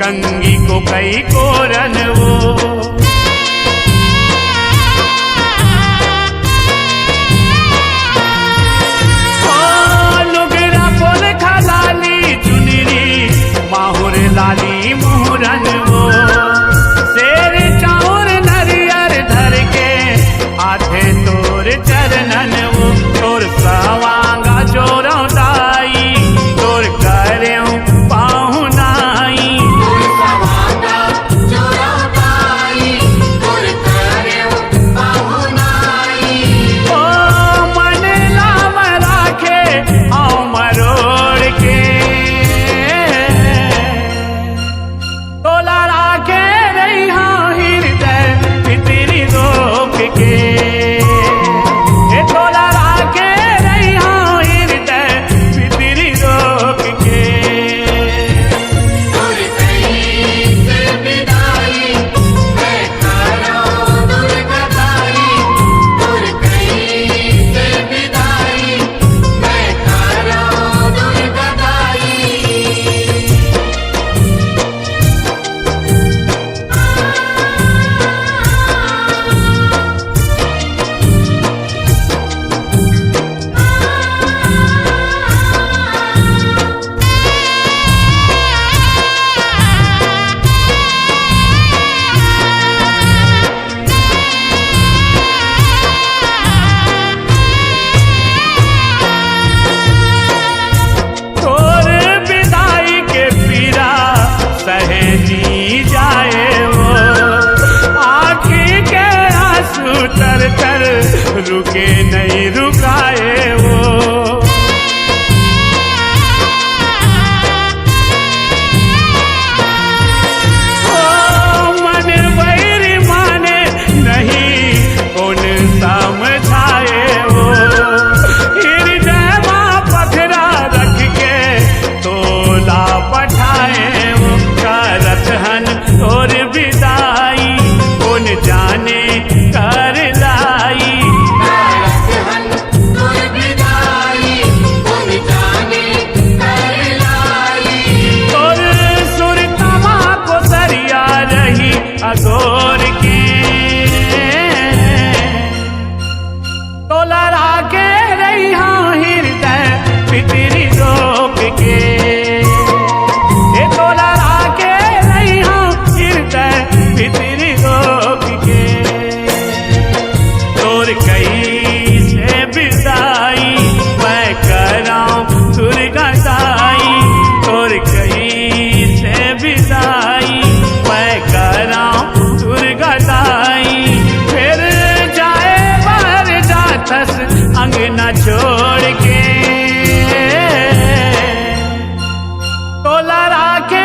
कंगी को कई कोरन वो। लुगरा पोल खलाली चुनरी माहुर लाली मुहरन वो। शेर चाउर नरियर धर के आथे तोर चरणन वो। तोर सवांगा जोरो दाई तोर करेऊ पाहुनाई। तोर सवांगा जोरो दाई तोर करेऊ पाहुनाई। ओ मन लाम राखे आओ मरोड़ के तोला राखे रही हाँ हृदय भितरी रोक के। तोला राखे रही हाँ हृदय भितरी रोक के। तोर कहीं से विदाई मैं करो दुर्गदाई। तोर कहीं से विदाई मैं करो दुर्गदाई। तोर विदाई के पीरा सहेजी जाए वो। आँखी के आंसू तर तर रुके नहीं रुकाए वो। मन वैरी माने नहीं कौन समझाए वो। हृदय माँ पथरा रख के तोला पठाए वो। करत हन तोर विदाई कौन जाने कर लाई। हन तोर विदाई कौन जाने कर लाई। तोर सुरतमा को सरिया रही अगोर के तोला राखे रही हाँ हृदय भितरी रोक के। तोला राखे रही हाँ हृदय भितरी रोक के। तोर कई से विदाई मैं कराऊं दुर्गदाई। तोर कई से विदाई मैं कराऊं दुर्गदाई। फिर जाए बाहर जातस अंगना छोड़ के तोला राखे